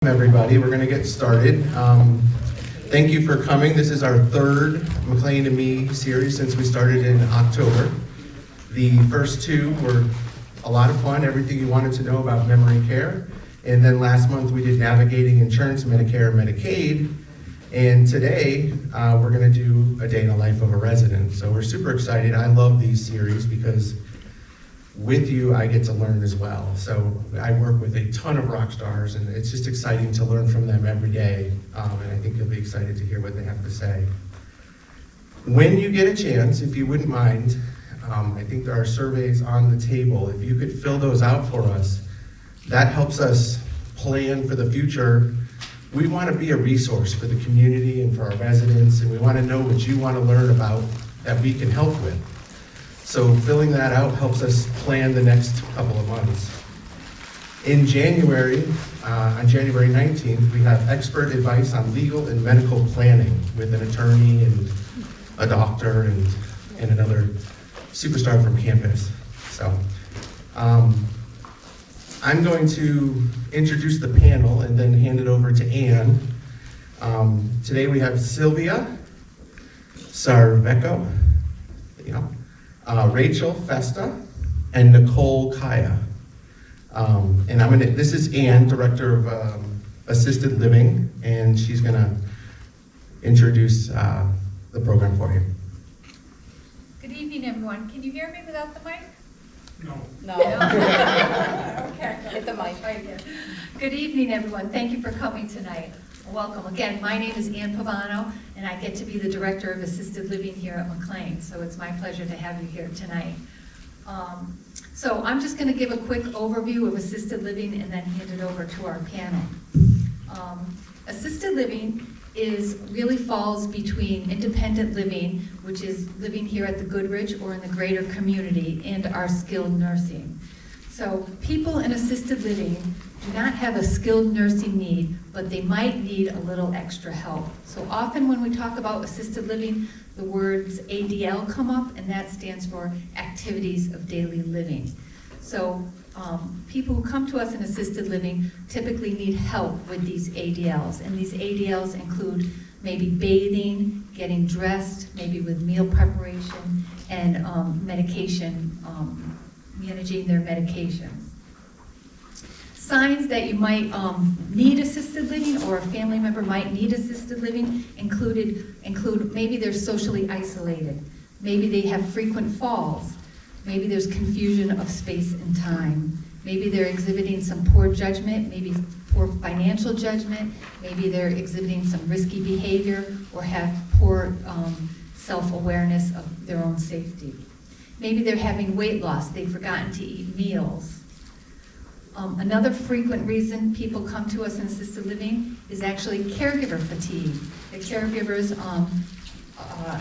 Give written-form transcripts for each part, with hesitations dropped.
Everybody, we're going to get started. Thank you for coming. This is our third McLean and Me series since we started in October. The first two were a lot of fun, everything you wanted to know about MemoryCare. And then last month we did Navigating Insurance, Medicare, Medicaid. And today we're going to do a day in the life of a resident. So we're super excited. I love these series because with you, I get to learn as well. So I work with a ton of rock stars, and it's just exciting to learn from them every day. And I think you'll be excited to hear what they have to say. When you get a chance, if you wouldn't mind, I think there are surveys on the table. If you could fill those out for us, that helps us plan for the future. We want to be a resource for the community and for our residents, and we want to know what you want to learn about that we can help with. So filling that out helps us plan the next couple of months. In January, on January 19th, we have expert advice on legal and medical planning with an attorney and a doctor and another superstar from campus. So I'm going to introduce the panel and then hand it over to Anne. Today we have Sylvia Sarvecco, Rachel Festa, and Nicole Kaya. And this is Anne, Director of Assisted Living, and she's gonna introduce the program for you. Good evening, everyone. Can you hear me without the mic? No. Okay. Hit the mic. Right here. Good evening, everyone. Thank you for coming tonight. Welcome. Again, my name is Ann Pavano, and I get to be the Director of Assisted Living here at McLean, so it's my pleasure to have you here tonight. So I'm just going to give a quick overview of assisted living and then hand it over to our panel. Assisted living really falls between independent living, which is living here at the Goodrich or in the greater community, and our skilled nursing. So people in assisted living do not have a skilled nursing need, but they might need a little extra help. So often when we talk about assisted living, the words ADL come up, and that stands for Activities of Daily Living. So people who come to us in assisted living typically need help with these ADLs, and these ADLs include maybe bathing, getting dressed, maybe with meal preparation, and medication, managing their medications. Signs that you might need assisted living or a family member might need assisted living include maybe they're socially isolated, maybe they have frequent falls, maybe there's confusion of space and time, maybe they're exhibiting some poor judgment, maybe poor financial judgment, maybe they're exhibiting some risky behavior or have poor self-awareness of their own safety. Maybe they're having weight loss, they've forgotten to eat meals. Another frequent reason people come to us in assisted living is actually caregiver fatigue. The caregivers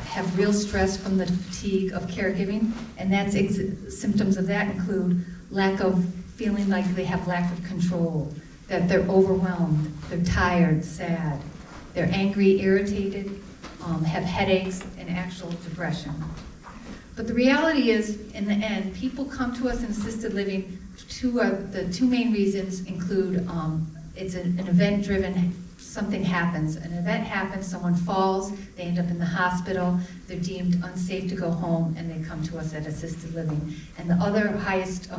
have real stress from the fatigue of caregiving, and symptoms of that include lack of feeling like they have lack of control, that they're overwhelmed, they're tired, sad, they're angry, irritated, have headaches, and actual depression. But the reality is, in the end, people come to us in assisted living. The two main reasons include it's an event-driven, something happens. An event happens, someone falls, they end up in the hospital, they're deemed unsafe to go home, and they come to us at assisted living. And the other highest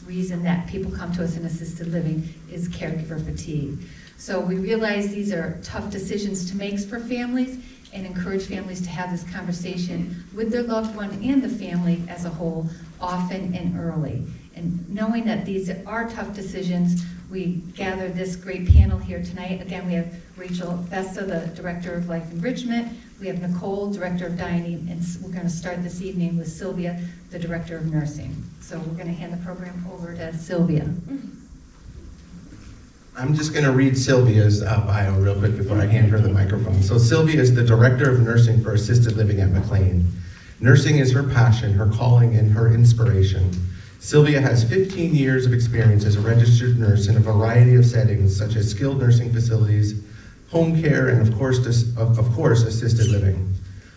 reason that people come to us in assisted living is caregiver fatigue. So we realize these are tough decisions to make for families, and encourage families to have this conversation with their loved one and the family as a whole, often and early. And knowing that these are tough decisions, we gather this great panel here tonight. Again, we have Rachel Festa, the Director of Life Enrichment. We have Nicole, Director of Dining, and we're going to start this evening with Sylvia, the Director of Nursing. So we're going to hand the program over to Sylvia. I'm just going to read Sylvia's bio real quick before I hand her the microphone. So Sylvia is the Director of Nursing for Assisted Living at McLean. Nursing is her passion, her calling, and her inspiration. Sylvia has 15 years of experience as a registered nurse in a variety of settings, such as skilled nursing facilities, home care, and of course, assisted living.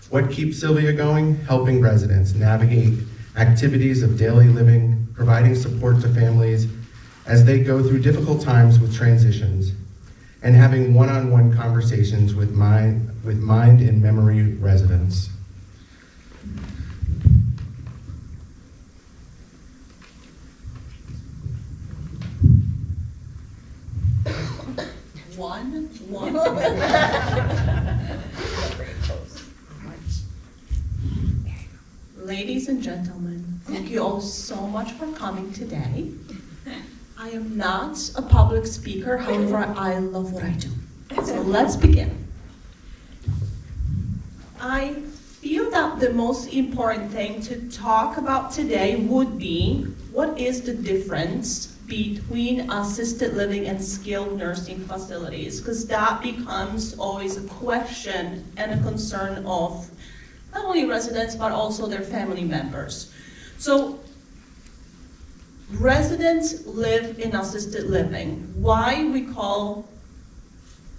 What keeps Sylvia going? Helping residents navigate activities of daily living, providing support to families as they go through difficult times with transitions. and having one-on-one conversations with mind and memory residents. One. Ladies and gentlemen, thank you all so much for coming today. I am not a public speaker, however, I love what I do. So let's begin. I feel that the most important thing to talk about today would be what is the difference between assisted living and skilled nursing facilities, because that becomes always a question and a concern of not only residents, but also their family members. So, residents live in assisted living. Why we call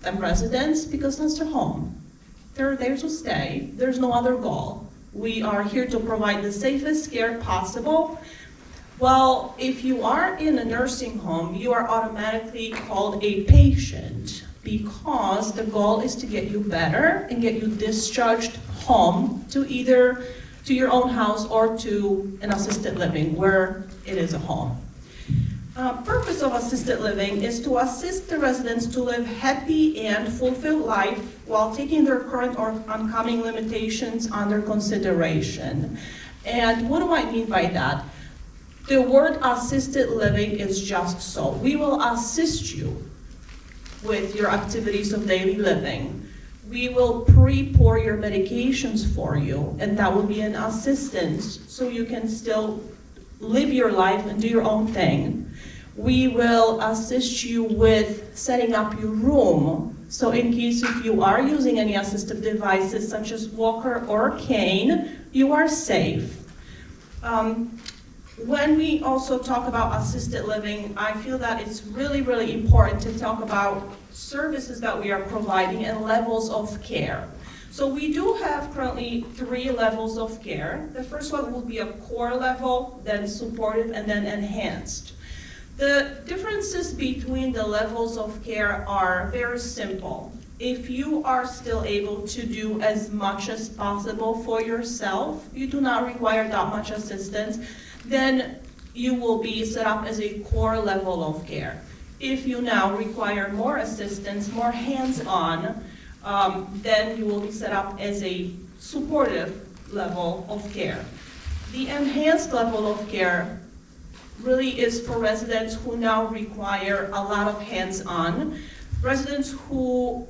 them residents? Because that's their home. They're there to stay. There's no other goal. We are here to provide the safest care possible. Well, if you are in a nursing home, you are automatically called a patient because the goal is to get you better and get you discharged home to either to your own house or to an assisted living where it is a home. Purpose of assisted living is to assist the residents to live happy and fulfilled life while taking their current or oncoming limitations under consideration. And what do I mean by that? The word assisted living is just so. We will assist you with your activities of daily living. We will pre-pour your medications for you, and that will be an assistance so you can still live your life and do your own thing. We will assist you with setting up your room. So in case if you are using any assistive devices such as walker or cane, you are safe. When we also talk about assisted living, I feel that it's really, really important to talk about services that we are providing and levels of care. So we do have currently 3 levels of care. The first one will be a core level, then supportive, and then enhanced. The differences between the levels of care are very simple. If you are still able to do as much as possible for yourself, you do not require that much assistance, then you will be set up as a core level of care. If you now require more assistance, more hands-on, then you will be set up as a supportive level of care. The enhanced level of care really is for residents who now require a lot of hands-on, residents who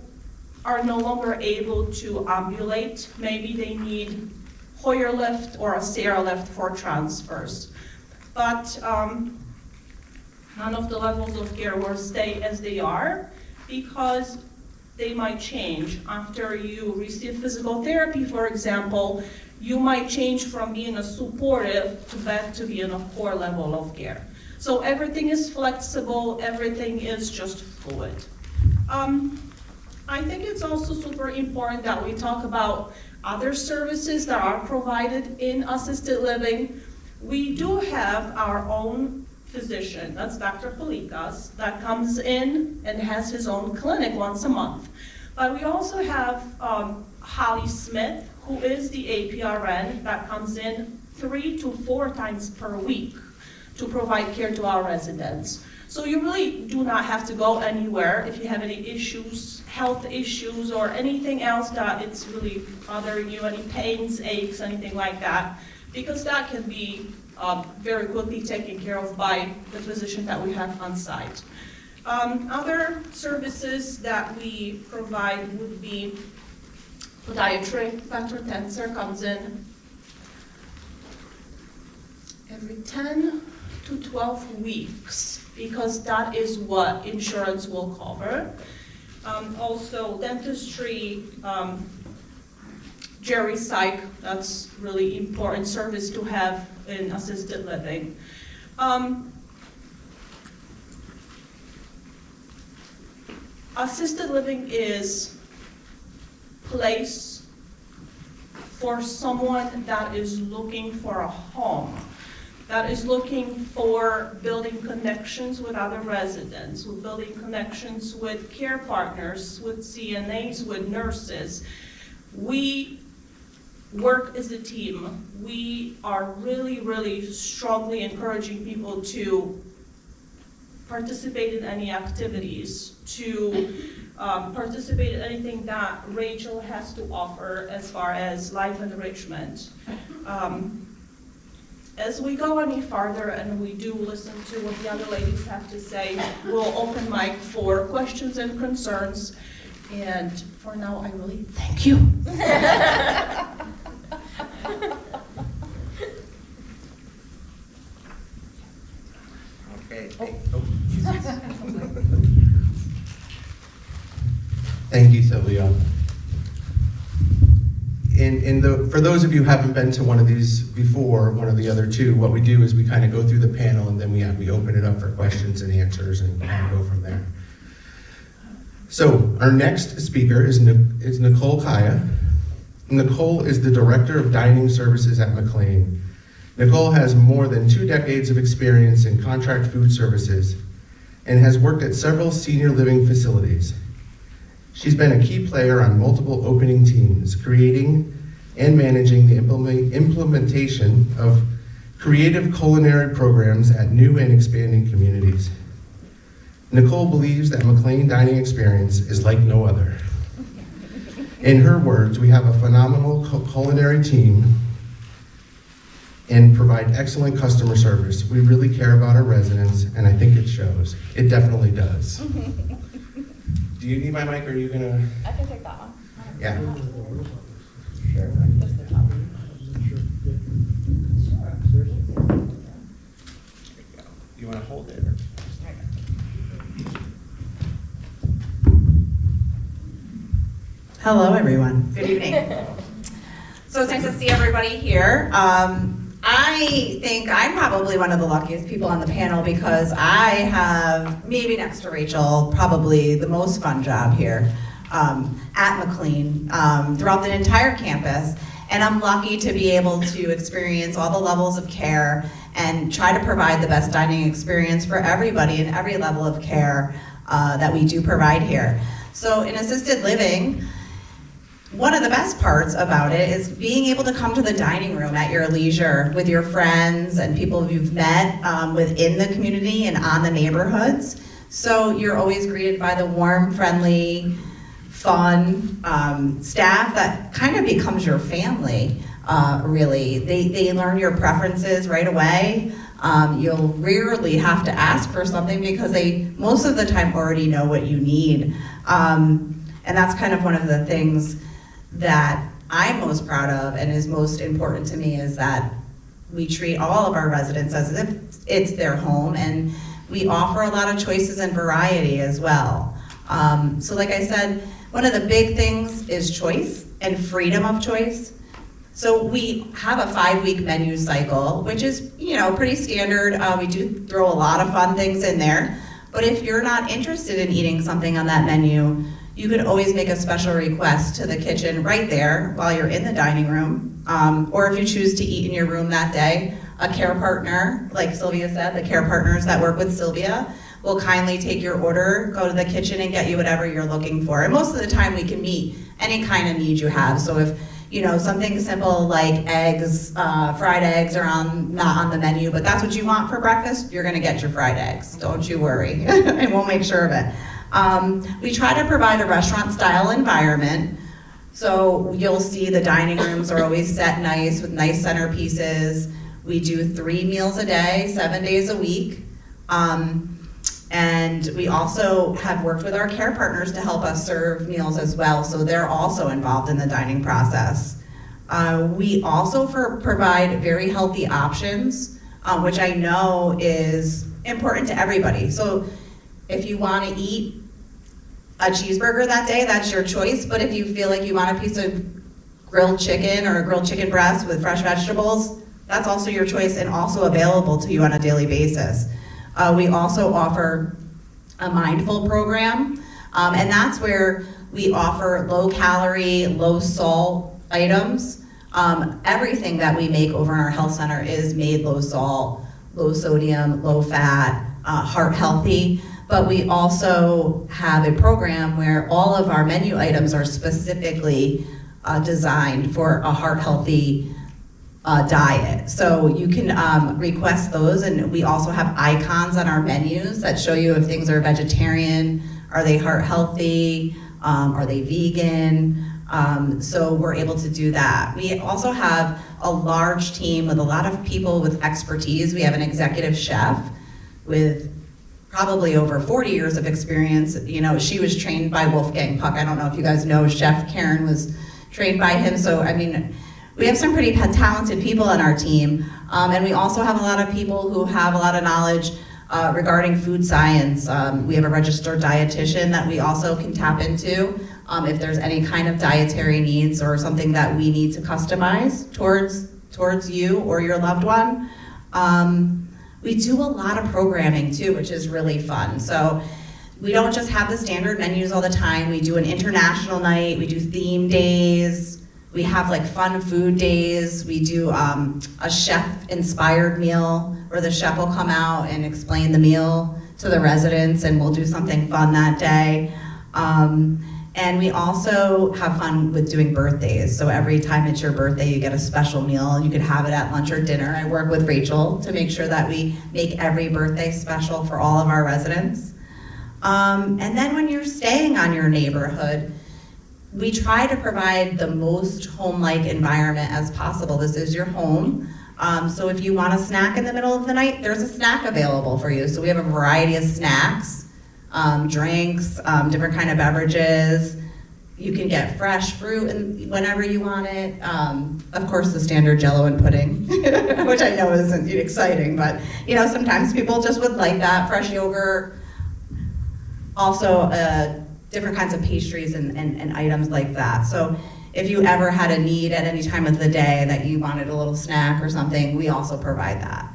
are no longer able to ambulate. Maybe they need Hoyer lift or a Sierra lift for transfers. But none of the levels of care will stay as they are because they might change. After you receive physical therapy, for example, you might change from being a supportive to back to being a core level of care. So everything is flexible, everything is just fluid. I think it's also super important that we talk about other services that are provided in assisted living. We do have our own physician, that's Dr. Polikas, that comes in and has his own clinic once a month. But we also have Holly Smith, who is the APRN that comes in 3 to 4 times per week to provide care to our residents. So you really do not have to go anywhere if you have any issues, health issues, or anything else that it's really bothering you, any pains, aches, anything like that, because that can be very quickly taken care of by the physician that we have on site. Other services that we provide would be podiatry. Dr. Tenser comes in every 10 to 12 weeks because that is what insurance will cover. Also dentistry, Jerry Psych, that's really important service to have in assisted living. Assisted living is place for someone that is looking for a home. that is looking for building connections with other residents, with building connections with care partners, with CNAs, with nurses. We work as a team. We are really, really strongly encouraging people to participate in any activities, to participate in anything that Rachel has to offer as far as life enrichment. As we go any farther and we do listen to what the other ladies have to say, we'll open mic for questions and concerns. And for now, I really thank you. Okay. Thank you, Sylvia. For those of you who haven't been to one of these before, one of the other two, what we do is we kind of go through the panel and then we open it up for questions and answers and kind of go from there. So our next speaker is Nicole Kaya. Nicole is the Director of Dining Services at McLean. Nicole has more than 2 decades of experience in contract food services and has worked at several senior living facilities. She's been a key player on multiple opening teams, creating and managing the implementation of creative culinary programs at new and expanding communities. Nicole believes that McLean dining experience is like no other. In her words, we have a phenomenal culinary team and provide excellent customer service. We really care about our residents, and I think it shows. It definitely does. Do you need my mic, or are you gonna? I can take that one. Yeah. Sure. Just the top. You wanna hold it? Or? Hello, everyone. Good evening. So it's nice to see everybody here. I think I'm probably one of the luckiest people on the panel because I have, maybe next to Rachel, probably the most fun job here at McLean throughout the entire campus. And I'm lucky to be able to experience all the levels of care and try to provide the best dining experience for everybody in every level of care that we do provide here. So in assisted living, one of the best parts about it is being able to come to the dining room at your leisure with your friends and people you've met within the community and on the neighborhoods. So you're always greeted by the warm, friendly, fun staff that kind of becomes your family, really. They learn your preferences right away. You'll rarely have to ask for something because they, most of the time, already know what you need. And that's kind of one of the things that I'm most proud of and is most important to me, is that we treat all of our residents as if it's their home, and we offer a lot of choices and variety as well. So like I said, one of the big things is choice and freedom of choice. So we have a 5-week menu cycle, which is, you know, pretty standard. We do throw a lot of fun things in there, but if you're not interested in eating something on that menu, you could always make a special request to the kitchen right there while you're in the dining room. Or if you choose to eat in your room that day, a care partner, like Sylvia said, the care partners that work with Sylvia will kindly take your order, go to the kitchen and get you whatever you're looking for. And most of the time we can meet any kind of need you have. So if, you know, something simple like eggs, fried eggs are not on the menu, but that's what you want for breakfast, you're gonna get your fried eggs. Don't you worry, and we'll make sure of it. We try to provide a restaurant-style environment, so you'll see the dining rooms are always set nice with nice centerpieces. We do 3 meals a day, 7 days a week, and we also have worked with our care partners to help us serve meals as well, so they're also involved in the dining process. We also provide very healthy options, which I know is important to everybody. So if you want to eat a cheeseburger that day, that's your choice. But if you feel like you want a piece of grilled chicken or a grilled chicken breast with fresh vegetables, that's also your choice and also available to you on a daily basis. We also offer a mindful program, and that's where we offer low calorie, low salt items Everything that we make over in our health center is made low salt, low sodium, low fat, heart healthy. But we also have a program where all of our menu items are specifically designed for a heart healthy diet. So you can request those, and we also have icons on our menus that show you if things are vegetarian, are they heart healthy, are they vegan. So we're able to do that. We also have a large team with a lot of people with expertise. We have an executive chef with probably over 40 years of experience. You know, she was trained by Wolfgang Puck. I don't know if you guys know, Chef Karen was trained by him. So, I mean, we have some pretty talented people on our team. And we also have a lot of people who have a lot of knowledge regarding food science. We have a registered dietitian that we also can tap into if there's any kind of dietary needs or something that we need to customize towards you or your loved one. We do a lot of programming too, which is really fun. So we don't just have the standard menus all the time. We do an international night, we do theme days, we have like fun food days, we do a chef-inspired meal where the chef will come out and explain the meal to the residents, and we'll do something fun that day. And we also have fun with doing birthdays. So every time it's your birthday, you get a special meal. You could have it at lunch or dinner. I work with Rachel to make sure that we make every birthday special for all of our residents. And then when you're staying on your neighborhood, we try to provide the most home-like environment as possible. This is your home. So if you want a snack in the middle of the night, there's a snack available for you. So we have a variety of snacks. Drinks, different kind of beverages. You can get fresh fruit whenever you want it. Of course, the standard Jell-O and pudding, which I know isn't exciting, but you know, sometimes people just would like that. Fresh yogurt. Also, different kinds of pastries and items like that. So if you ever had a need at any time of the day that you wanted a little snack or something, we also provide that.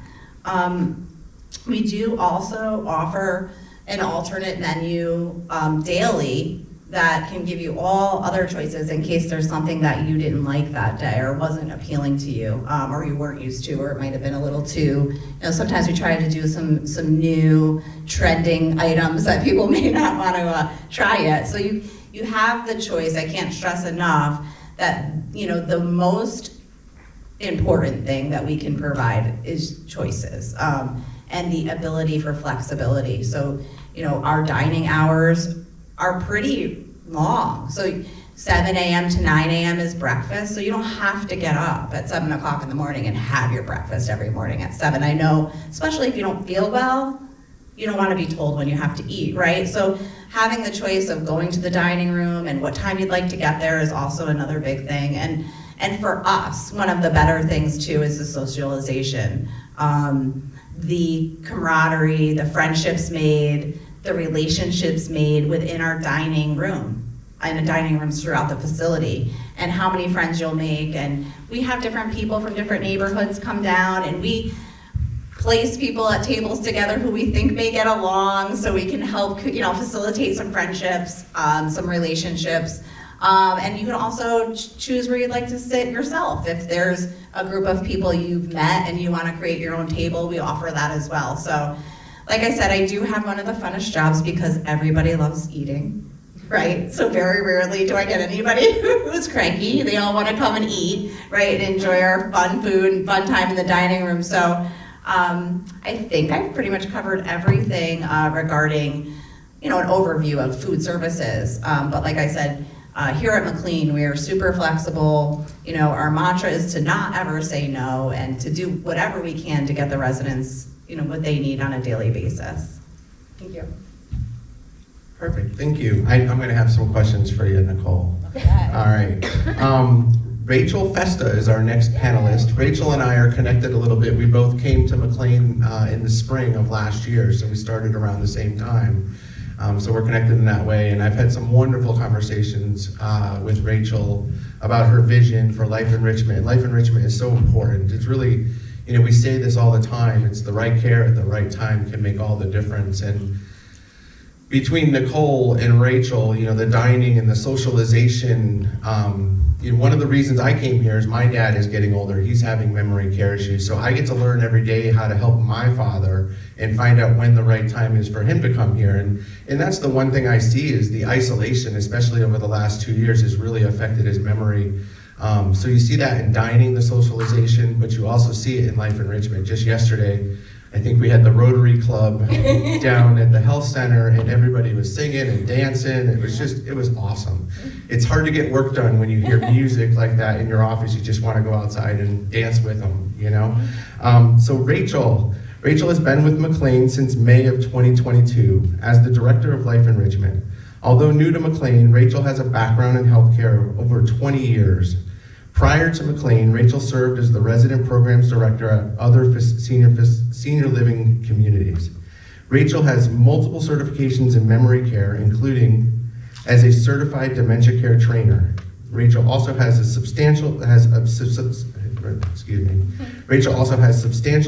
We do also offer an alternate menu daily that can give you all other choices in case there's something that you didn't like that day or wasn't appealing to you, or you weren't used to, or it might have been a little too, you know, sometimes we try to do some new trending items that people may not want to try yet. So you have the choice. I can't stress enough that, you know, the most important thing that we can provide is choices. And the ability for flexibility. So, you know, our dining hours are pretty long. So 7 a.m. to 9 a.m. is breakfast, so you don't have to get up at 7 o'clock in the morning and have your breakfast every morning at 7. I know, especially if you don't feel well, you don't want to be told when you have to eat, right? So having the choice of going to the dining room and what time you'd like to get there is also another big thing. And for us, one of the better things too is the socialization. The camaraderie, the friendships made, the relationships made within our dining room and the dining rooms throughout the facility, and how many friends you'll make. And we have different people from different neighborhoods come down, and we place people at tables together who we think may get along, so we can help, you know, facilitate some friendships, some relationships. And you can also choose where you'd like to sit yourself. If there's a group of people you've met and you want to create your own table, we offer that as well. So, like I said, I do have one of the funnest jobs because everybody loves eating, right? So very rarely do I get anybody who's cranky. They all want to come and eat, right, and enjoy our fun food and fun time in the dining room. So I think I've pretty much covered everything regarding, you know, an overview of food services. But like I said, here at McLean, we are super flexible. You know, our mantra is to not ever say no and to do whatever we can to get the residents, you know, what they need on a daily basis. Thank you. Perfect, thank you. I'm going to have some questions for you, Nicole. Okay. All right. Rachel Festa is our next panelist. Rachel and I are connected a little bit. We both came to McLean in the spring of last year, so we started around the same time. So we're connected in that way, and I've had some wonderful conversations with Rachel about her vision for life enrichment. Life enrichment is so important. It's really, you know, we say this all the time, it's the right care at the right time can make all the difference. And between Nicole and Rachel, the dining and the socialization, one of the reasons I came here is my dad is getting older. He's having memory care issues. So I get to learn every day how to help my father and find out when the right time is for him to come here. And that's the one thing I see is the isolation, especially over the last 2 years, has really affected his memory. So you see that in dining, the socialization, but you also see it in life enrichment. Just yesterday, I think we had the Rotary Club down at the health center and everybody was singing and dancing. It was awesome. It's hard to get work done when you hear music like that in your office. You just want to go outside and dance with them, So Rachel has been with McLean since May of 2022 as the Director of Life Enrichment. Although new to McLean, Rachel has a background in healthcare of over 20 years. Prior to McLean, Rachel served as the Resident Programs Director at other senior living communities. Rachel has multiple certifications in memory care, including as a certified dementia care trainer. Rachel also has substantial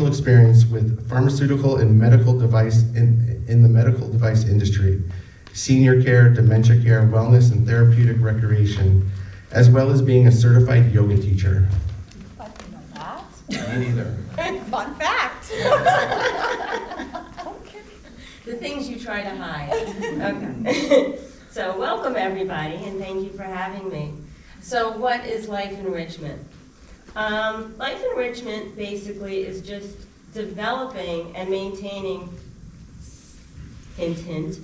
experience with pharmaceutical and medical device in the medical device industry, senior care, dementia care, wellness, and therapeutic recreation, as well as being a certified yoga teacher. I didn't know that. Me neither. Fun fact. Okay. The things you try to hide. Okay. So welcome everybody and thank you for having me. So what is life enrichment? Life enrichment basically is just developing and maintaining, hint,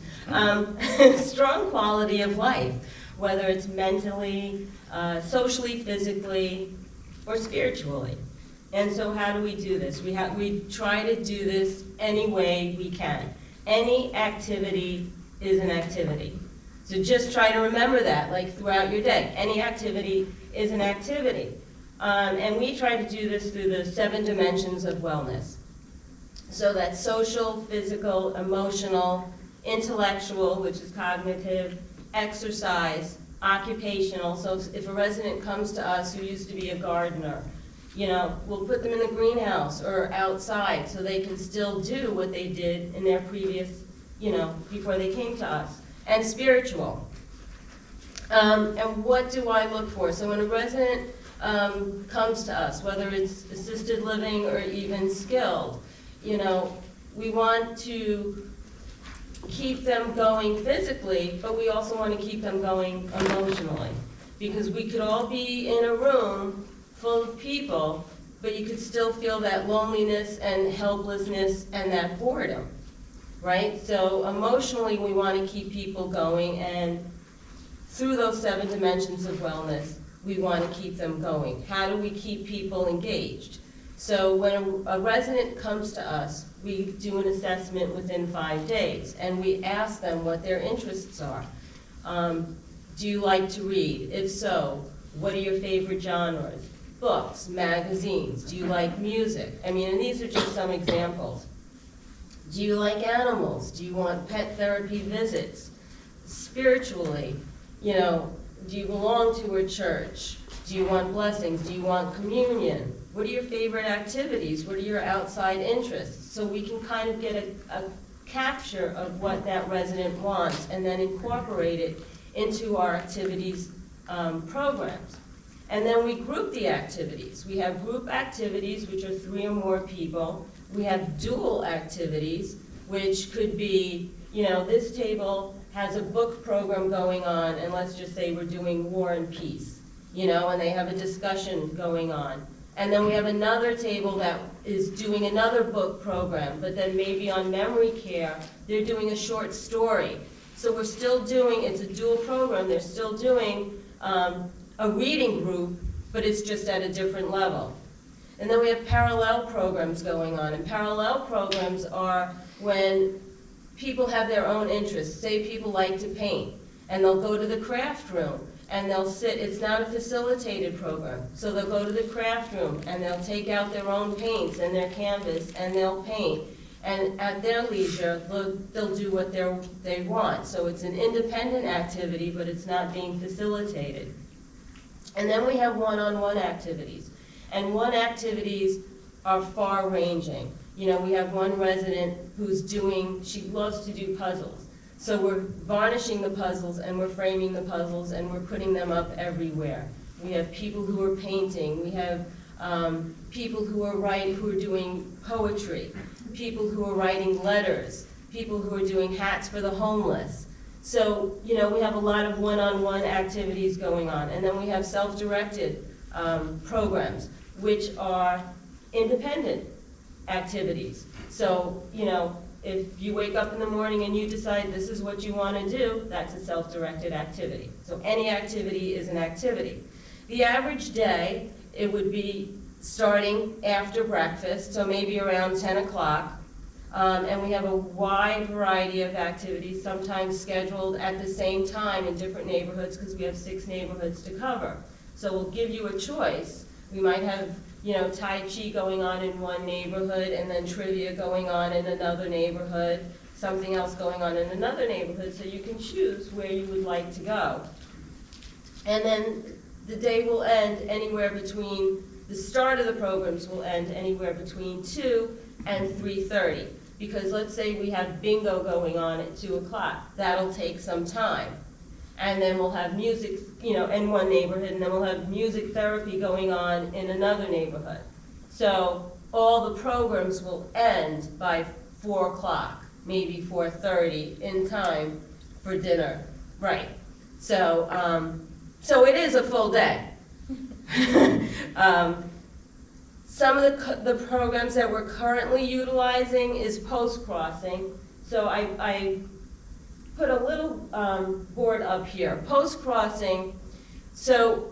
strong quality of life, whether it's mentally, socially, physically, or spiritually. And so how do we do this? We try to do this any way we can. Any activity is an activity. So just try to remember that, like throughout your day. Any activity is an activity. And we try to do this through the 7 dimensions of wellness. So that's social, physical, emotional, intellectual, which is cognitive, exercise, occupational. So if a resident comes to us who used to be a gardener, we'll put them in the greenhouse or outside so they can still do what they did in their previous, before they came to us. And spiritual. And what do I look for? So when a resident comes to us, whether it's assisted living or even skilled, we want to keep them going physically, but we also want to keep them going emotionally. Because we could all be in a room full of people, but you could still feel that loneliness and helplessness and that boredom, right? So emotionally, we want to keep people going, and through those 7 dimensions of wellness, we want to keep them going. How do we keep people engaged? So when a resident comes to us, we do an assessment within 5 days, and we ask them what their interests are. Do you like to read? If so, what are your favorite genres? Books, magazines, do you like music? And these are just some examples. Do you like animals? Do you want pet therapy visits? Spiritually, do you belong to a church? Do you want blessings? Do you want communion? What are your favorite activities? What are your outside interests? So we can kind of get a capture of what that resident wants and then incorporate it into our activities programs. And then we group the activities. We have group activities, which are 3 or more people. We have dual activities, which could be, this table has a book program going on, and let's just say we're doing War and Peace, and they have a discussion going on. And then we have another table that is doing another book program, but then maybe on MemoryCare, they're doing a short story. So we're still doing, it's a dual program, they're still doing a reading group, but it's just at a different level. And then we have parallel programs going on, and parallel programs are when people have their own interests. Say people like to paint, and they'll go to the craft room, and they'll sit, it's not a facilitated program, so they'll go to the craft room, and they'll take out their own paints and their canvas, and they'll paint. And at their leisure, they'll do what they want. So it's an independent activity, but it's not being facilitated. And then we have one-on-one activities. And one activities are far-ranging. We have one resident who's she loves to do puzzles. So we're varnishing the puzzles, and we're framing the puzzles, and we're putting them up everywhere. We have people who are painting. We have people who are doing poetry, people who are writing letters, people who are doing hats for the homeless. So, you know, we have a lot of one-on-one activities going on. And then we have self-directed programs, which are independent activities. So, you know, if you wake up in the morning and you decide this is what you want to do, that's a self-directed activity. So any activity is an activity. The average day, it would be starting after breakfast, so maybe around 10 o'clock. And we have a wide variety of activities, sometimes scheduled at the same time in different neighborhoods, because we have 6 neighborhoods to cover. So we'll give you a choice. We might have, you know, Tai Chi going on in one neighborhood, and then trivia going on in another neighborhood, something else going on in another neighborhood, so you can choose where you would like to go. And then the day will end anywhere between, the start of the programs will end anywhere between 2 and 3:30. Because let's say we have bingo going on at 2 o'clock, that'll take some time. And then we'll have music, you know, in one neighborhood, and then we'll have music therapy going on in another neighborhood. So all the programs will end by 4 o'clock, maybe 4:30, in time for dinner. Right. So, so it is a full day. Some of the programs that we're currently utilizing is post-crossing. So I put a little board up here. Post-crossing, so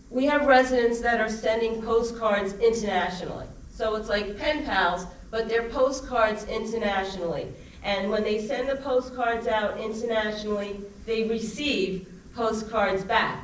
we have residents that are sending postcards internationally. So it's like pen pals, but they're postcards internationally. And when they send the postcards out internationally, they receive postcards back.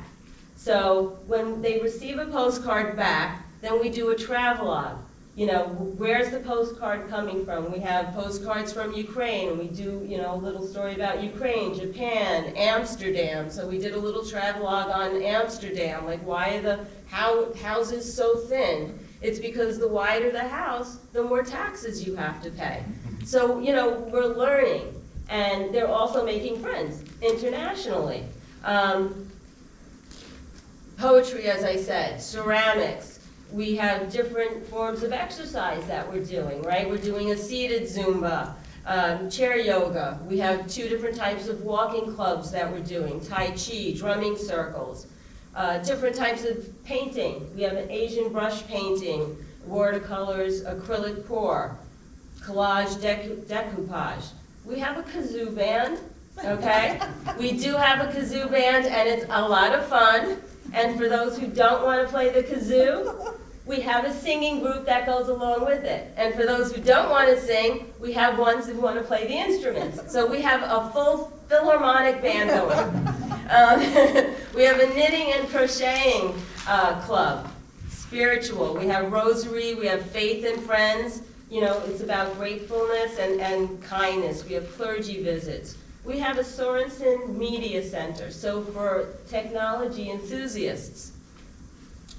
So when they receive a postcard back, then we do a travelogue. You know, where's the postcard coming from? We have postcards from Ukraine, and we do, you know, a little story about Ukraine, Japan, Amsterdam. So we did a little travelogue on Amsterdam, like why are the houses so thin? It's because the wider the house, the more taxes you have to pay. So, you know, we're learning, and they're also making friends internationally. Poetry, as I said, ceramics. We have different forms of exercise that we're doing, right? We're doing a seated Zumba, chair yoga. We have 2 different types of walking clubs that we're doing, Tai Chi, drumming circles, different types of painting. We have an Asian brush painting, watercolors, acrylic pour, collage, decoupage. We have a kazoo band, okay? We do have a kazoo band, and it's a lot of fun. And for those who don't want to play the kazoo, we have a singing group that goes along with it. And for those who don't want to sing, we have ones who want to play the instruments. So we have a full philharmonic band going. We have a knitting and crocheting club, spiritual. We have rosary, we have faith and friends. You know, it's about gratefulness and kindness. We have clergy visits. We have a Sorensen Media Center, so for technology enthusiasts.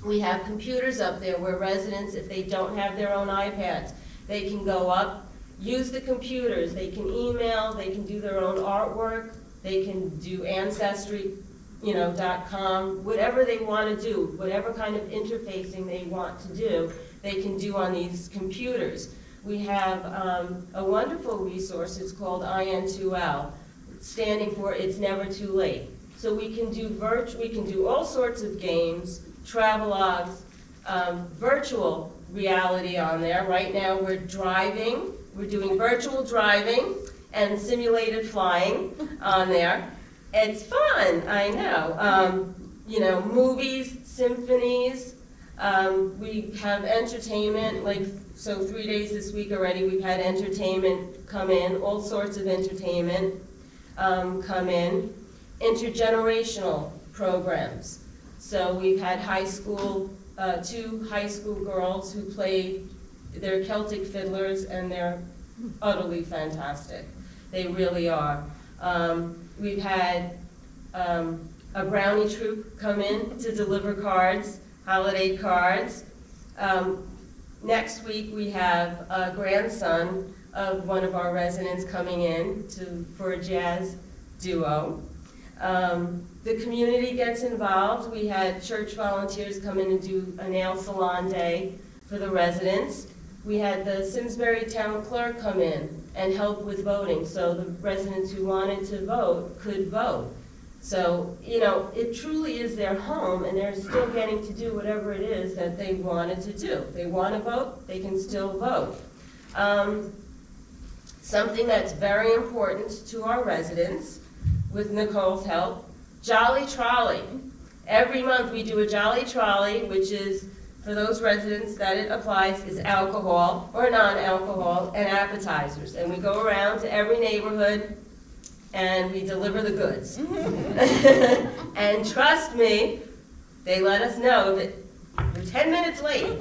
We have computers up there where residents, if they don't have their own iPads, they can go up, use the computers, they can email, they can do their own artwork, they can do Ancestry, you know, .com, whatever they want to do, whatever kind of interfacing they want to do, they can do on these computers. We have a wonderful resource, it's called IN2L. Standing for It's Never Too Late. So we can do all sorts of games, travelogues, virtual reality on there. Right now we're driving, we're doing virtual driving and simulated flying on there. It's fun, I know. You know, movies, symphonies, we have entertainment, like, so 3 days this week already we've had entertainment come in, all sorts of entertainment. Come in, intergenerational programs. So we've had high school, 2 high school girls who played, they're Celtic fiddlers, and they're utterly fantastic. They really are. We've had a brownie troupe come in to deliver cards, holiday cards. Next week we have a grandson of one of our residents coming in for a jazz duo. The community gets involved. We had church volunteers come in and do a nail salon day for the residents. We had the Simsbury Town Clerk come in and help with voting, so the residents who wanted to vote could vote. So, you know, it truly is their home, and they're still getting to do whatever it is that they wanted to do. They want to vote, they can still vote. Something that's very important to our residents, with Nicole's help, Jolly Trolley. Every month we do a Jolly Trolley, which is, for those residents that it applies, is alcohol or non-alcohol and appetizers. And we go around to every neighborhood and we deliver the goods. And trust me, they let us know that we're 10 minutes late.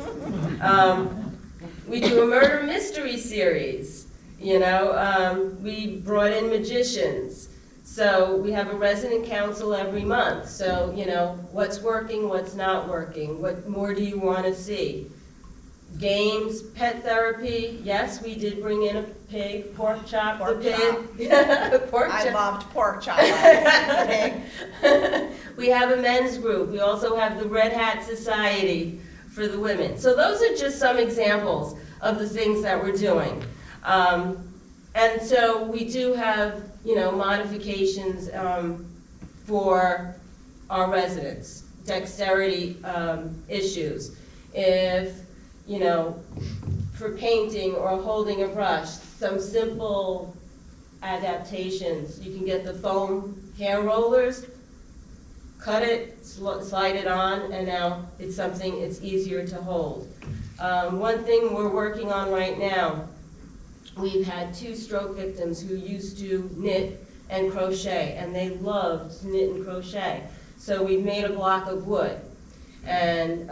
We do a murder mystery series. You know, we brought in magicians. So we have a resident council every month. So, you know, what's working, what's not working, what more do you want to see? Games, pet therapy. Yes, we did bring in a pig, pork chop, Pork the pig. Pork I chop. loved pork chop. We have a men's group. We also have the Red Hat Society for the women. So those are just some examples of the things that we're doing. And so we do have, you know, modifications for our residents, dexterity issues. If, you know, for painting or holding a brush, some simple adaptations. You can get the foam hair rollers, cut it, slide it on, and now it's something it's easier to hold. One thing we're working on right now, we've had 2 stroke victims who used to knit and crochet, and they loved to knit and crochet. So we've made a block of wood and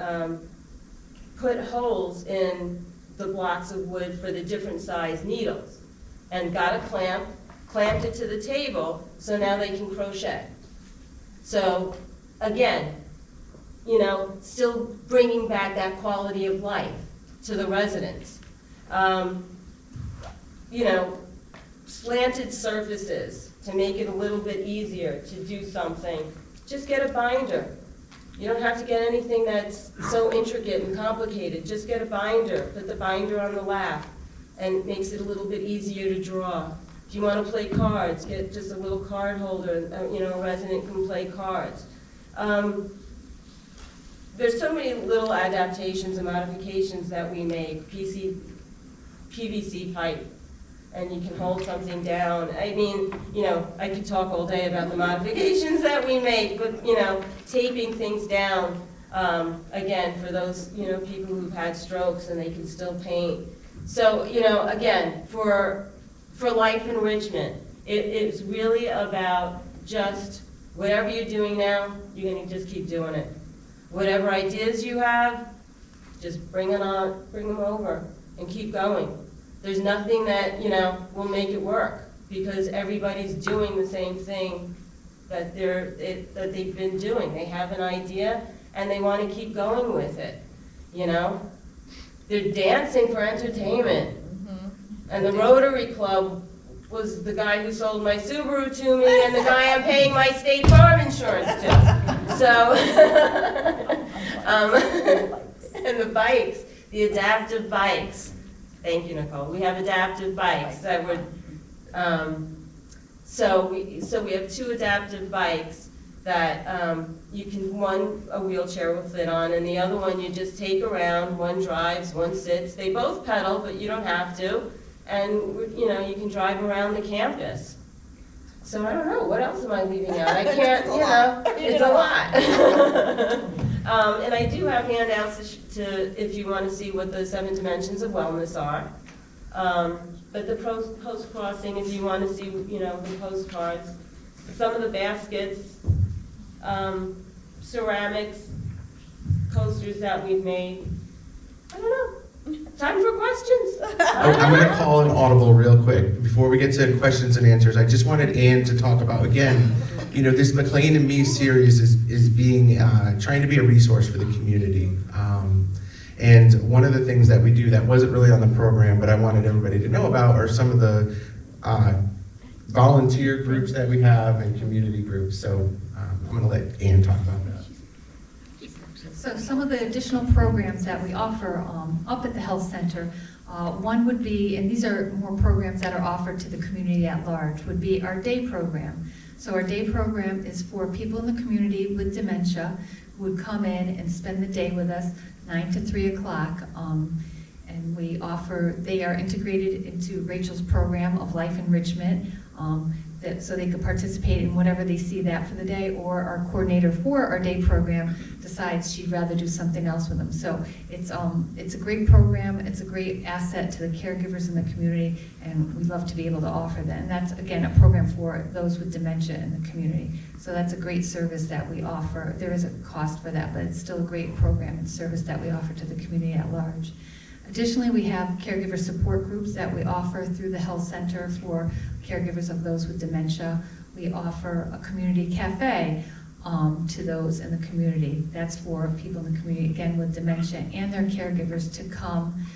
put holes in the blocks of wood for the different size needles, and got a clamp, clamped it to the table, so now they can crochet. So again, you know, still bringing back that quality of life to the residents. You know, slanted surfaces to make it a little bit easier to do something. Just get a binder. You don't have to get anything that's so intricate and complicated. Just get a binder, put the binder on the lap, and it makes it a little bit easier to draw. If you want to play cards, get just a little card holder, you know, a resident can play cards. There's so many little adaptations and modifications that we make. PVC pipe, and you can hold something down. I mean, you know, I could talk all day about the modifications that we make, but, you know, taping things down, again, for those, you know, people who've had strokes and they can still paint. So, you know, again, for life enrichment, it's really about just whatever you're doing now, you're going to just keep doing it. Whatever ideas you have, just bring them over and keep going. There's nothing that, you know, will make it work, because everybody's doing the same thing that they've been doing. They have an idea and they want to keep going with it, you know. They're dancing for entertainment. And the Rotary Club was the guy who sold my Subaru to me and the guy I'm paying my State Farm insurance to. So, and the bikes, the adaptive bikes. Thank you, Nicole. We have adaptive bikes that would, so we have 2 adaptive bikes that you can, one a wheelchair will fit on, and the other one you just take around. One drives, one sits. They both pedal, but you don't have to. And, you know, you can drive around the campus. So I don't know, what else am I leaving out? I can't, you know, it's a lot. And I do have handouts if you want to see what the 7 dimensions of wellness are. But the post-crossing, if you want to see, you know, the postcards, some of the baskets, ceramics, coasters that we've made. I don't know. Time for questions. I'm going to call an audible real quick. Before we get to questions and answers, I just wanted Ann to talk about, again, you know, this McLean and Me series is being, trying to be a resource for the community. And one of the things that we do that wasn't really on the program, but I wanted everybody to know about, are some of the volunteer groups that we have and community groups. So I'm going to let Ann talk about that. So some of the additional programs that we offer up at the health center, one would be, and these are more programs that are offered to the community at large, would be our day program. So our day program is for people in the community with dementia who would come in and spend the day with us 9 to 3 o'clock. And we offer, they are integrated into Rachel's program of life enrichment, so they could participate in whatever they see that for the day, or our coordinator for our day program decides she'd rather do something else with them. So it's a great program, it's a great asset to the caregivers in the community, and we love to be able to offer that. And that's, again, a program for those with dementia in the community. So that's a great service that we offer. There is a cost for that, but it's still a great program and service that we offer to the community at large. Additionally, we have caregiver support groups that we offer through the health center for caregivers of those with dementia. We offer a community cafe to those in the community. That's for people in the community, again, with dementia and their caregivers to come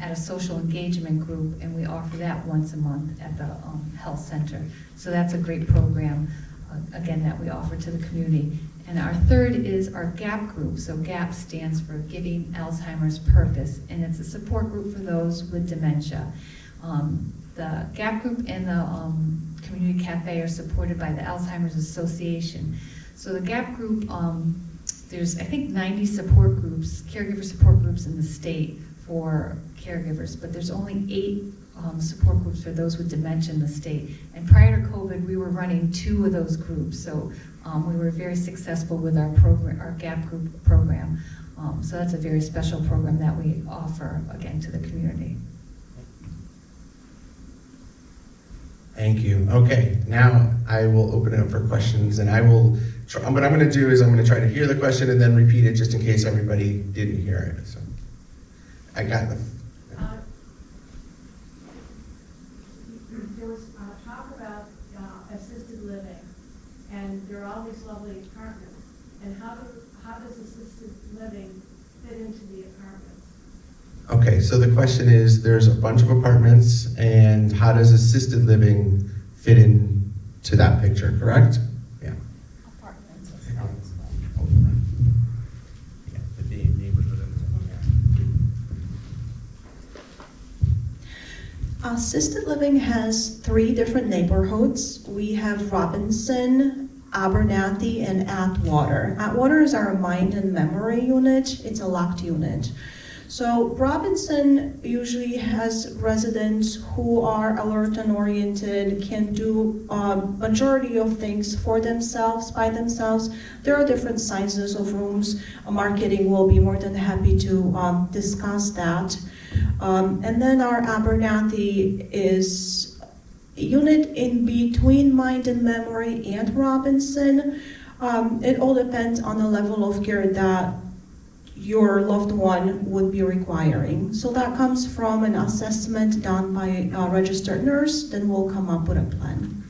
at a social engagement group, and we offer that once a month at the health center. So that's a great program, again, that we offer to the community. And our third is our GAP group. So GAP stands for Giving Alzheimer's Purpose, and it's a support group for those with dementia. The GAP group and the Community Cafe are supported by the Alzheimer's Association. So the GAP group, there's I think 90 support groups, caregiver support groups in the state for caregivers, but there's only 8 support groups for those with dementia in the state. And prior to COVID, we were running 2 of those groups. So we were very successful with our program, our GAP group program. So that's a very special program that we offer, again, to the community. Thank you. Okay, now I will open it up for questions, and I will try, what I'm going to do is I'm going to try to hear the question and then repeat it just in case everybody didn't hear it. So I got the. There was talk about assisted living, and there are all these lovely apartments. And how does assisted living fit into the apartments? Okay, so the question is, there's a bunch of apartments, and how does assisted living fit into that picture, correct? Yeah. Apartments. Yeah, the neighborhood. Assisted living has 3 different neighborhoods. We have Robinson, Abernathy, and Atwater. Atwater is our mind and memory unit. It's a locked unit. So Robinson usually has residents who are alert and oriented, can do a majority of things for themselves, by themselves. There are different sizes of rooms. Marketing will be more than happy to discuss that. And then our Abernathy is a unit in between mind and memory and Robinson. It all depends on the level of care that your loved one would be requiring. So that comes from an assessment done by a registered nurse, then we'll come up with a plan.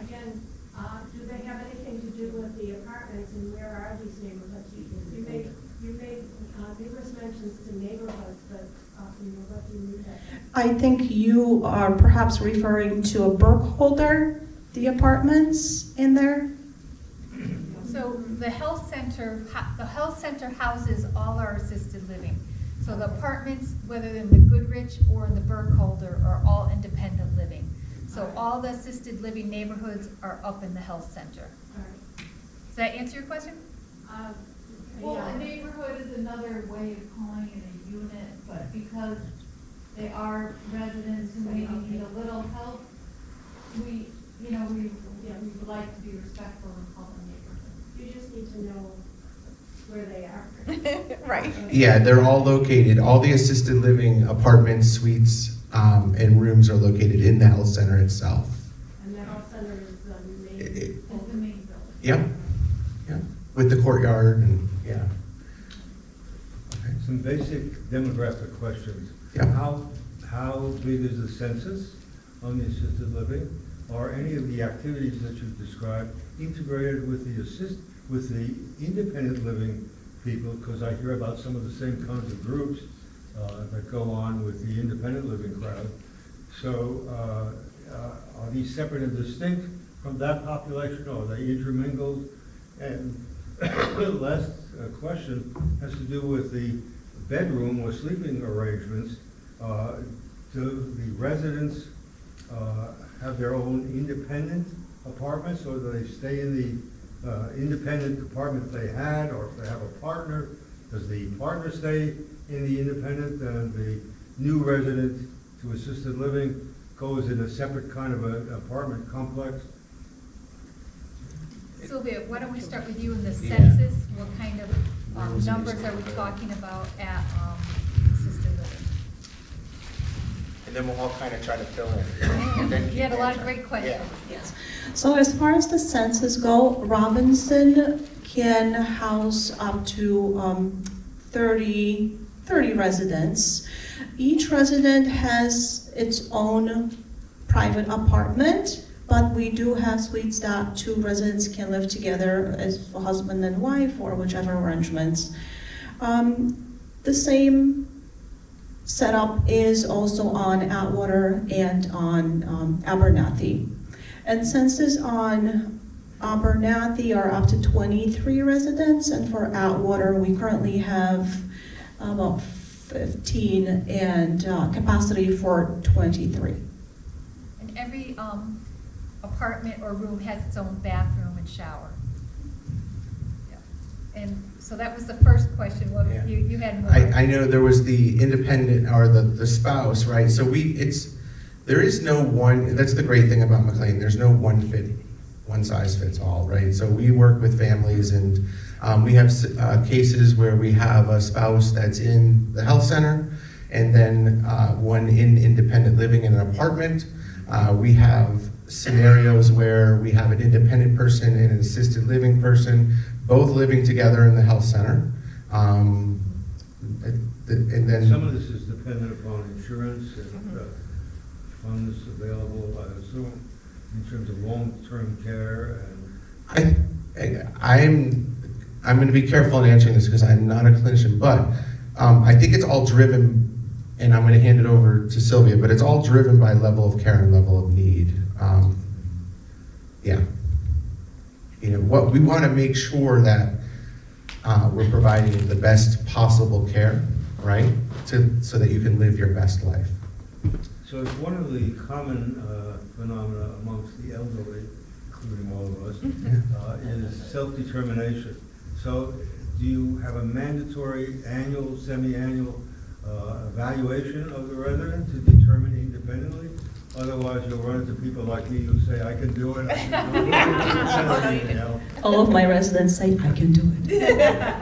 Again, do they have anything to do with the apartments, and where are these neighborhoods? You made numerous mentions to neighborhoods, but what do you mean by that? I think you are perhaps referring to a Burkholder, the apartments in there? So the health center houses all our assisted living. So the apartments, whether in the Goodrich or in the Burkholder, are all independent living. So all the assisted living neighborhoods are up in the health center. All right. Does that answer your question? Well, Yeah. a neighborhood is another way of calling it a unit, but because they are residents who maybe need a little help, we would like to be respectful and call them neighborhoods. You just need to know where they are. Right. Yeah, they're all located, all the assisted living apartments, suites, and rooms are located in the health center itself. And the health center is the main. It- That's the main building. Yep, yep, with the courtyard and, yeah. Okay. Some basic demographic questions. Yeah. How big is the census on the assisted living? Are any of the activities that you've described integrated with the independent living people? Because I hear about some of the same kinds of groups that go on with the independent living crowd. So are these separate and distinct from that population, or are they intermingled? And the last question has to do with the bedroom or sleeping arrangements. Do the residents have their own independent apartments, or do they stay in the independent apartment they had, or if they have a partner, does the partner stay in the independent and the new resident to assisted living goes in a separate kind of an apartment complex? Sylvia, why don't we start with you in the Yeah. census? What kind of numbers are we talking about at assisted living? And then we'll all kind of try to fill in. And then You had a keep lot of answering. great questions. Yes. So as far as the census go, Robinson can house up to 30 residents. Each resident has its own private apartment, but we do have suites that 2 residents can live together as a husband and wife, or whichever arrangements. The same setup is also on Atwater and on Abernathy. And census on Abernathy are up to 23 residents, and for Atwater we currently have about 15 and capacity for 23. And every apartment or room has its own bathroom and shower. Yeah. And so that was the first question. What Yeah. you had more. I know there was the independent or the spouse, right? So there is no one, that's the great thing about McLean, there's no one size fits all, right? So we work with families, and we have cases where we have a spouse that's in the health center and then one in independent living in an apartment. We have scenarios where we have an independent person and an assisted living person both living together in the health center. And then Some of this is dependent upon insurance and funds available, I assume, in terms of long-term care and... I'm going to be careful in answering this because I'm not a clinician, but I think it's all driven, and I'm going to hand it over to Sylvia, but it's all driven by level of care and level of need. Yeah. What we want to make sure that we're providing the best possible care, right? So that you can live your best life. So it's one of the common phenomena amongst the elderly, including all of us, is self-determination. So do you have a mandatory annual, semi-annual evaluation of the resident to determine independently? Otherwise, you'll run into people like me who say, I can do it. I can do it. All of my residents say, I can do it.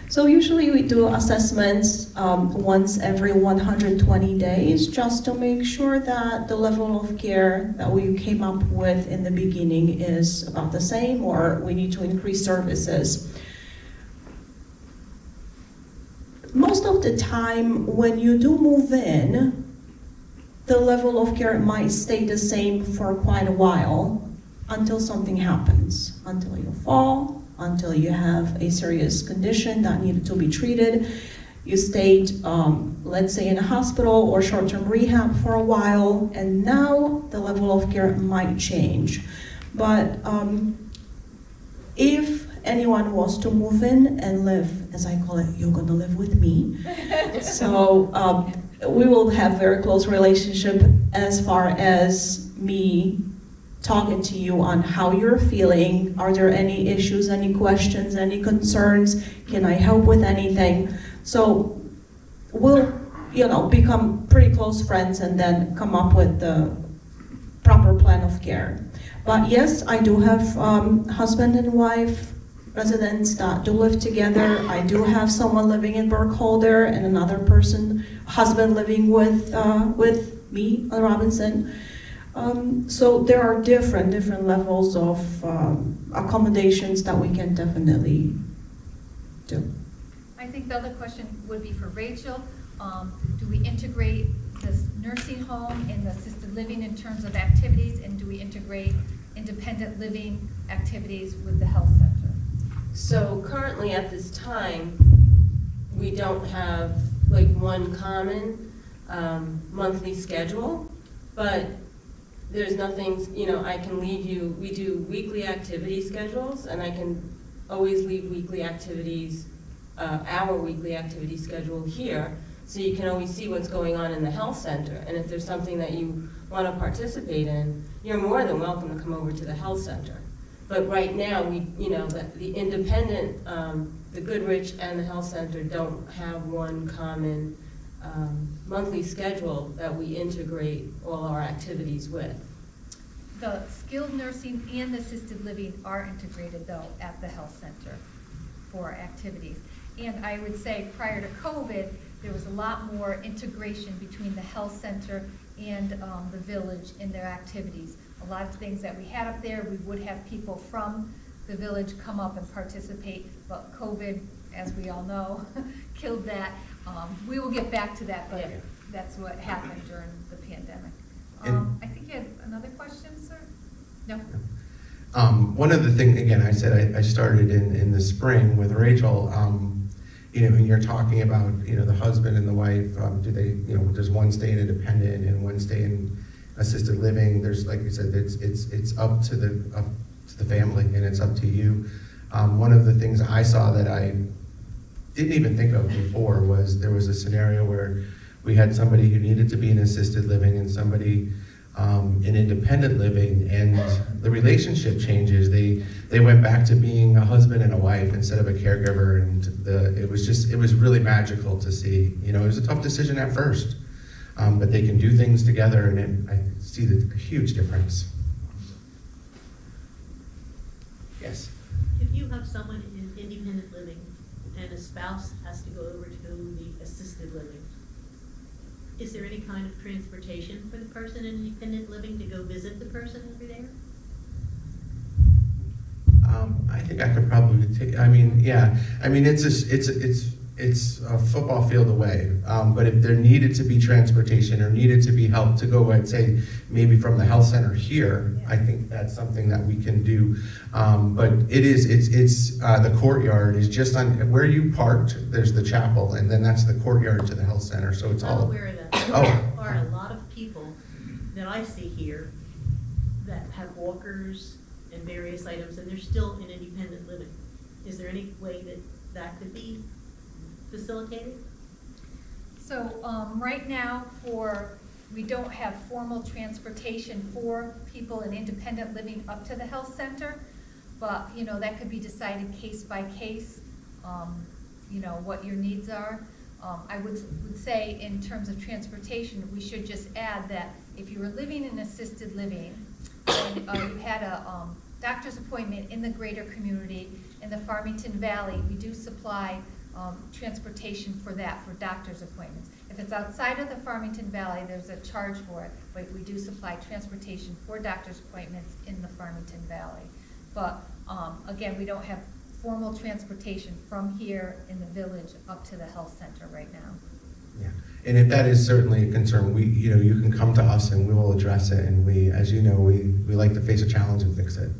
So usually we do assessments once every 120 days, just to make sure that the level of care that we came up with in the beginning is about the same, or we need to increase services. Most of the time, when you do move in, the level of care might stay the same for quite a while until something happens, until you fall, until you have a serious condition that needed to be treated. You stayed, let's say, in a hospital or short-term rehab for a while, and now the level of care might change. But if anyone was to move in and live, as I call it, you're gonna live with me. So we will have very close relationship as far as me talking to you on how you're feeling. Are there any issues, any questions, any concerns? Can I help with anything? So we'll, become pretty close friends and then come up with the proper plan of care. But yes, I do have husband and wife residents that do live together. I do have someone living in Burkholder and another person, husband living with me, Robinson. So there are different levels of accommodations that we can definitely do. I think the other question would be for Rachel. Do we integrate this nursing home and the assisted living in terms of activities, and do we integrate independent living activities with the health center? So currently at this time, we don't have like one common monthly schedule, but there's nothing, you know, I can leave you, we do weekly activity schedules, and I can always leave weekly activities, our weekly activity schedule here, so you can always see what's going on in the health center. And if there's something that you want to participate in, you're more than welcome to come over to the health center. But right now, we, you know, the independent, the Goodrich and the health center don't have one common monthly schedule that we integrate all our activities with. The skilled nursing and the assisted living are integrated though at the health center for activities. And I would say prior to COVID, there was a lot more integration between the health center and the village in their activities. A lot of things that we had up there, we would have people from the village come up and participate, but COVID, as we all know, killed that. We will get back to that, but that's what happened during the pandemic. I think you had another question, sir? No? One of the things, again, I said I started in the spring with Rachel. You know, when you're talking about, you know, the husband and the wife, do they, you know, does one stay in independent and one stay in assisted living? There's, like you said, it's up to the family, and it's up to you. One of the things I saw that I didn't even think of before was there was a scenario where we had somebody who needed to be in assisted living and somebody in independent living, and the relationship changes. They went back to being a husband and a wife instead of a caregiver, and it was really magical to see. You know, it was a tough decision at first, but they can do things together, and I see a huge difference. Yes? If you have someone in independent living and a spouse has to go over to the assisted living, is there any kind of transportation for the person in independent living to go visit the person over there? I think I could probably take, I mean, yeah. I mean, it's a football field away, but if there needed to be transportation or needed to be help to go, I'd say maybe from the health center here, I think that's something that we can do. But it's the courtyard is just on where you parked. There's the chapel, and then that's the courtyard to the health center. So it's all. I'm aware of that. Oh. There are a lot of people that I see here that have walkers and various items, and they're still in independent living. Is there any way that could be facilitated? So right now, we don't have formal transportation for people in independent living up to the health center, but you know, that could be decided case by case, you know, what your needs are. I would say in terms of transportation, we should just add that if you were living in assisted living and you had a doctor's appointment in the greater community, in the Farmington Valley, we do supply transportation for that, for doctor's appointments. If it's outside of the Farmington Valley, there's a charge for it, but we do supply transportation for doctor's appointments in the Farmington Valley. But again, we don't have formal transportation from here in the village up to the health center right now. Yeah, and if that is certainly a concern, you know, you can come to us and we will address it. And we, as you know, we like to face a challenge and fix it.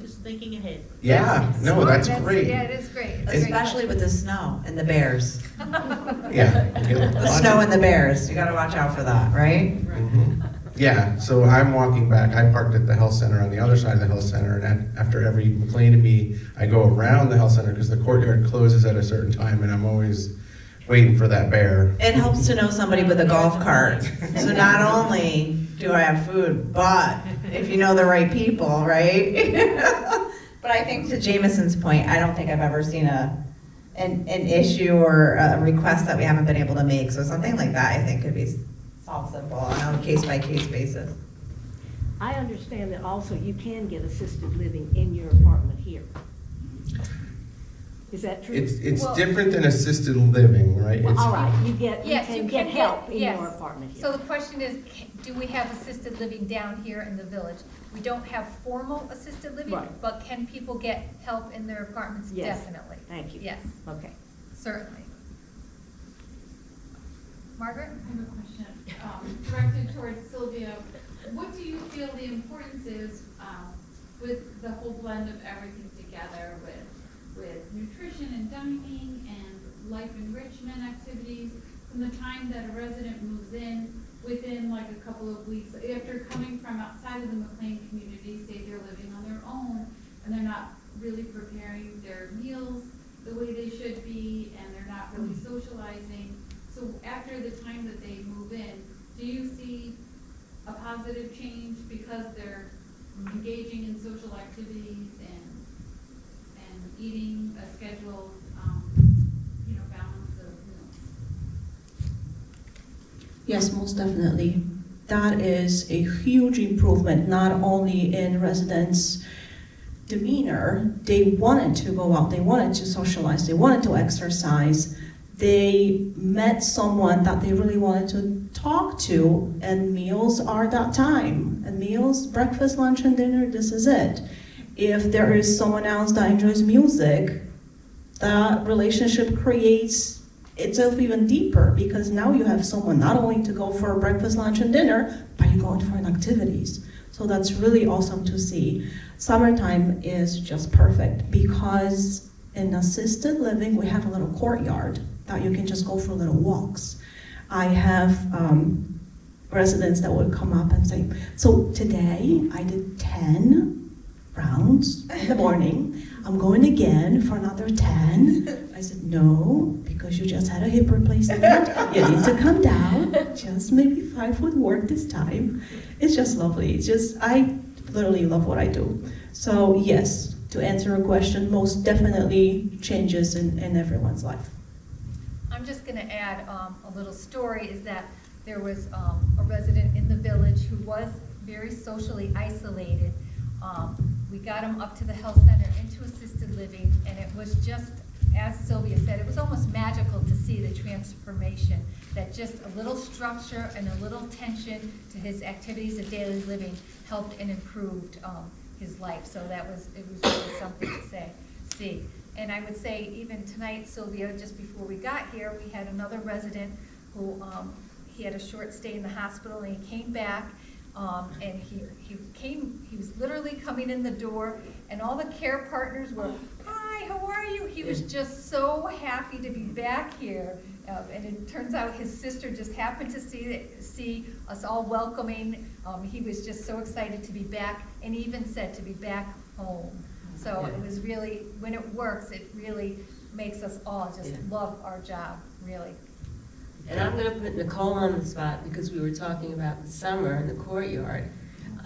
Just thinking ahead. Yeah, no, that's great. Yeah, it is great. Especially with the snow and the bears. Yeah. The snow and the bears, you gotta watch out for that, right? Mm-hmm. Yeah, so I'm walking back, I parked at the health center on the other side of the health center, and after every McLean and Me, I go around the health center because the courtyard closes at a certain time, and I'm always waiting for that bear. It helps to know somebody with a golf cart. So not only do I have food, but if you know the right people, right? But I think to Jameson's point, I don't think I've ever seen an issue or a request that we haven't been able to make. So something like that, I think, could be solved simple on a case-by-case basis. I understand that also you can get assisted living in your apartment here. Is that true? It's different than assisted living, right? Well, all right, you Yes, can you get can help get, in yes. your apartment here. So the question is, do we have assisted living down here in the village? We don't have formal assisted living, Right. but can people get help in their apartments? Yes. Definitely. Thank you. Yes, Okay. certainly. Margaret? I have a question directed towards Sylvia. What do you feel the importance is with the whole blend of everything together with nutrition and dining and life enrichment activities from the time that a resident moves in within like a couple of weeks after coming from outside of the McLean community, say they're living on their own, and they're not really preparing their meals the way they should be, and they're not really socializing. So after the time that they move in, do you see a positive change because they're engaging in social activities and eating a scheduled, balance of meals? Yes, most definitely. That is a huge improvement, not only in residents' demeanor. They wanted to go out, they wanted to socialize, they wanted to exercise. They met someone that they really wanted to talk to, and meals are that time. And meals, breakfast, lunch, and dinner, this is it. If there is someone else that enjoys music, that relationship creates itself even deeper, because now you have someone not only to go for breakfast, lunch, and dinner, but you're going for activities. So that's really awesome to see. Summertime is just perfect because in assisted living, we have a little courtyard that you can just go for little walks. I have residents that would come up and say, so today I did 10 rounds in the morning. I'm going again for another 10. I said, no, because you just had a hip replacement. You need to come down. Just maybe 5 would work this time. It's just lovely. It's just, I literally love what I do. So yes, to answer your question, most definitely changes in everyone's life. I'm just going to add a little story, is that there was a resident in the village who was very socially isolated. We got him up to the health center into assisted living, and it was just, as Sylvia said, it was almost magical to see the transformation, that just a little structure and a little attention to his activities of daily living helped and improved his life. So it was really something to see. And I would say even tonight, Sylvia, just before we got here, we had another resident who, he had a short stay in the hospital, and he came back, and he was literally coming in the door, and all the care partners were, hi, how are you? He was just so happy to be back here. And it turns out his sister just happened to see us all welcoming. He was just so excited to be back, and even said to be back home. So it was really, when it works, it really makes us all just love our job, really. And I'm going to put Nicole on the spot, because we were talking about the summer in the courtyard,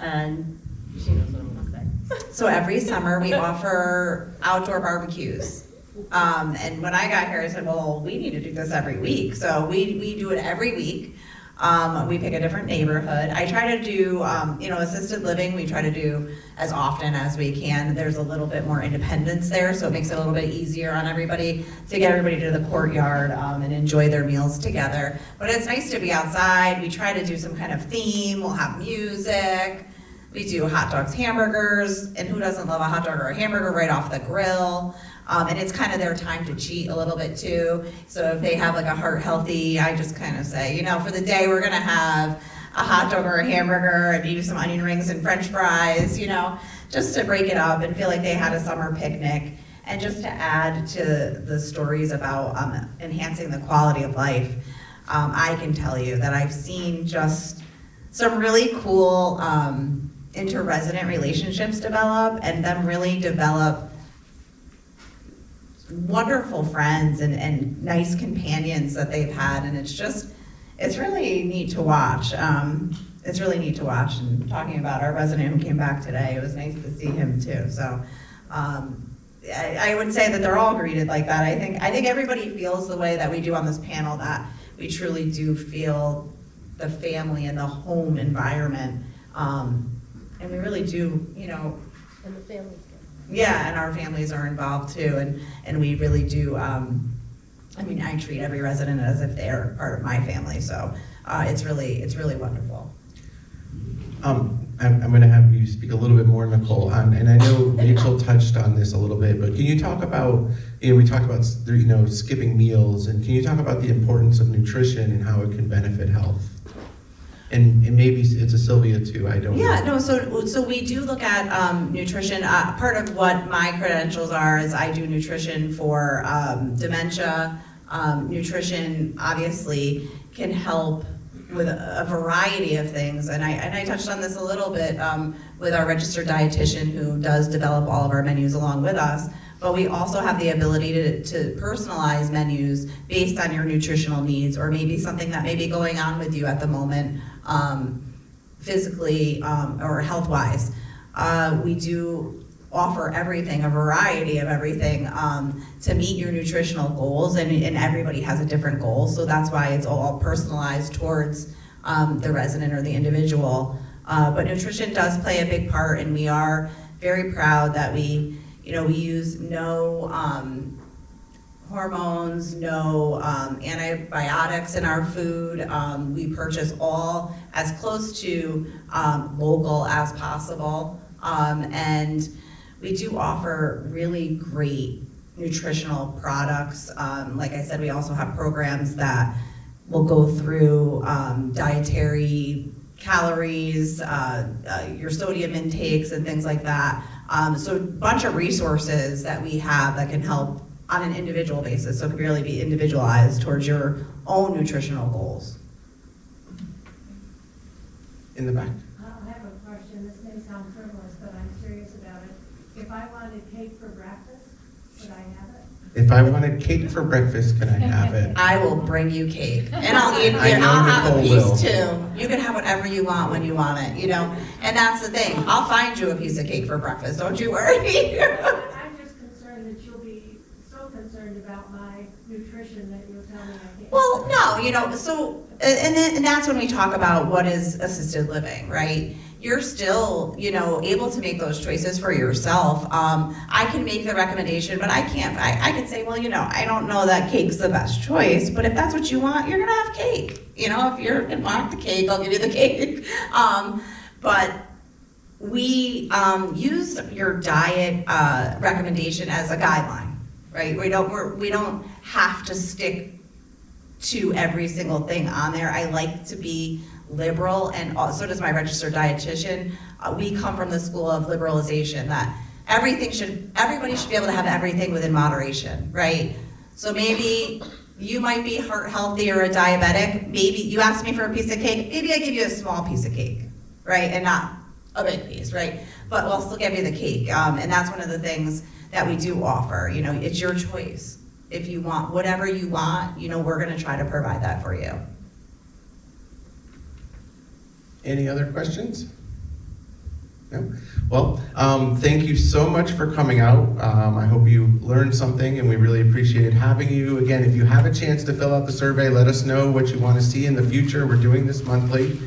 and she knows what I'm going to say. So every summer we offer outdoor barbecues. And when I got here, I said, well, we need to do this every week. So we do it every week. We pick a different neighborhood. I try to do, assisted living, we try to do as often as we can. There's a little bit more independence there, so it makes it a little bit easier on everybody to get everybody to the courtyard and enjoy their meals together. But it's nice to be outside. We try to do some kind of theme. We'll have music. We do hot dogs, hamburgers, and who doesn't love a hot dog or a hamburger right off the grill? And it's kind of their time to cheat a little bit too. So if they have like a heart healthy, I just kind of say, for the day we're gonna have a hot dog or a hamburger and maybe some onion rings and French fries, just to break it up and feel like they had a summer picnic. And just to add to the stories about enhancing the quality of life, I can tell you that I've seen just some really cool inter-resident relationships develop, and them really develop wonderful friends and nice companions that they've had, and it's really neat to watch. It's really neat to watch. And talking about our resident who came back today, it was nice to see him too. So I would say that they're all greeted like that. I think everybody feels the way that we do on this panel, that we truly do feel the family and the home environment, and we really do, And the families. yeah, and our families are involved too, and we really do, I treat every resident as if they're part of my family, so it's really wonderful. I'm going to have you speak a little bit more, Nicole, and I know Rachel touched on this a little bit, but can you talk about, we talked about, skipping meals, and can you talk about the importance of nutrition and how it can benefit health? And maybe it's a Sylvia too, I don't know. Yeah, no, so we do look at nutrition. Part of what my credentials are is I do nutrition for dementia. Nutrition obviously can help with a variety of things, and I touched on this a little bit with our registered dietitian who does develop all of our menus along with us, but we also have the ability to personalize menus based on your nutritional needs, or maybe something that may be going on with you at the moment, physically or health-wise. We do offer everything, a variety of everything, to meet your nutritional goals, and everybody has a different goal, so that's why it's all personalized towards the resident or the individual. But nutrition does play a big part, and we are very proud that we use no hormones, no antibiotics in our food. We purchase all as close to local as possible, and we do offer really great nutritional products. Like I said, we also have programs that will go through dietary calories, your sodium intakes and things like that. So a bunch of resources that we have that can help on an individual basis, so it can really be individualized towards your own nutritional goals. In the back. I have a question. This may sound frivolous, but I'm serious about it. If I wanted cake for breakfast, could I have it? If I wanted cake for breakfast, can I have it? I will bring you cake, and I'll eat. I know I'll have a Nicole piece will. too. You can have whatever you want when you want it, And that's the thing. I'll find you a piece of cake for breakfast. Don't you worry. I'm just concerned that you'll be so concerned about my nutrition that you'll tell me I can't. Well, no, so, and that's when we talk about what is assisted living, right? You're still, able to make those choices for yourself. I can make the recommendation, but I can't, I can say, well, I don't know that cake's the best choice, but if that's what you want, you're gonna have cake. If you're gonna want the cake, I'll give you the cake. But we use your diet recommendation as a guideline, right? We don't have to stick to every single thing on there. I like to be liberal, and so does my registered dietitian. We come from the school of liberalization, that everybody should be able to have everything within moderation, right? So maybe you might be heart healthy or a diabetic. Maybe you asked me for a piece of cake. Maybe I give you a small piece of cake, right? And not a big piece, right? But we'll still give you the cake. And that's one of the things that we do offer. It's your choice. If you want whatever you want, we're gonna try to provide that for you. Any other questions? No? Well, thank you so much for coming out. I hope you learned something, and we really appreciate having you. Again, if you have a chance to fill out the survey, let us know what you want to see in the future. We're doing this monthly.